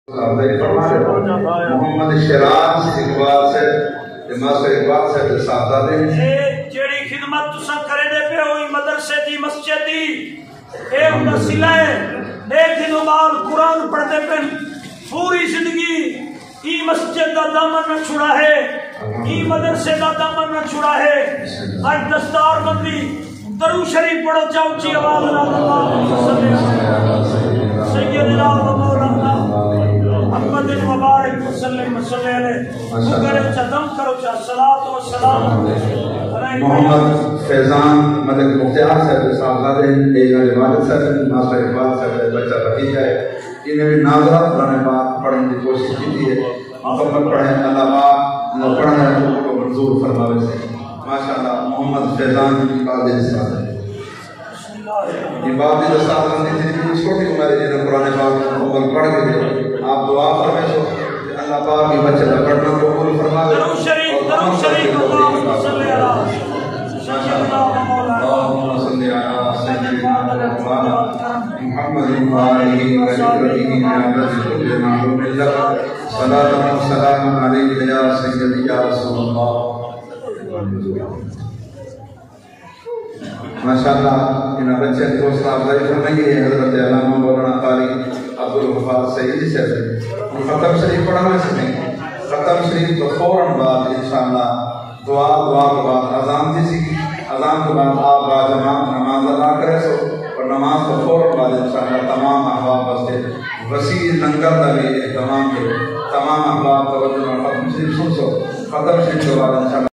محمد شیراز اقبال سے ماسٹر اقبال سے صاحبزادے جیڑی خدمت تساں کرے دے پہ ہوئی مدرسے دی مسجد دی اے انہاں سلائے ایک دنوں بعد قرآن پڑھتے پہ پوری زندگی ای مسجد دا دامن نہ چھڑا ہے ای مدرسے دا دامن نہ چھڑا ہے آج دستار بندی درو شریف پڑھو چاہو چی آواز اللہ سیدنا و مولانا محمد مبارک وسلم وسلم علیہ مگر اچھا دم کرو چاہ صلاة و سلام محمد فیضان ملک مختیار صاحب صاحبزادے اینا عبادت صاحب ماسٹر اقبال صاحب بچہ بھتیجا ہے انہیں بھی ناظرہ قرآن پاک پڑھنے کی کوشش کی تھی ہے مکمل پڑھیں اللہ پاک پڑھنے کو منظور فرماوے سے ماشاءاللہ محمد فیضان کی قادر صاحب ہے یہ باب دی دستار بندی تھی چھوٹی عمر جنہیں قرآن پاک مکمل پڑھ کے آپ دعا فرمائے سو اللہ پاک کی بچے کا پڑھنا کو قبول فرما دے درو شریف اللہم صلی علی سیدنا و مولانا اللہم صلی علی سیدنا مولانا محمد وآلہ وصحبہ نعمت کل معلوم اللہ صلاة و سلام علیہ یا سیدی یا رسول اللہ ماشاءاللہ انہاں بچے کو سلام افزائی فرمائیے حضرت علامہ مولانا قاری عبدالغفار سیدی سے ختم شریف پڑھانے سے نہیں ختم شریف تو فوراً بعد انشاءاللہ دعا کے بعد اذان تھی سی اذان کے بعد آپ با جماعت نماز ادا کرے سو اور نماز تو فوراً بعد انشاءاللہ تمام احباب بستے وسیع لنگر دلی اہتمام کے تمام احباب توجہ ختم شریف سن سو ختم شریف کے بعد انشاءاللہ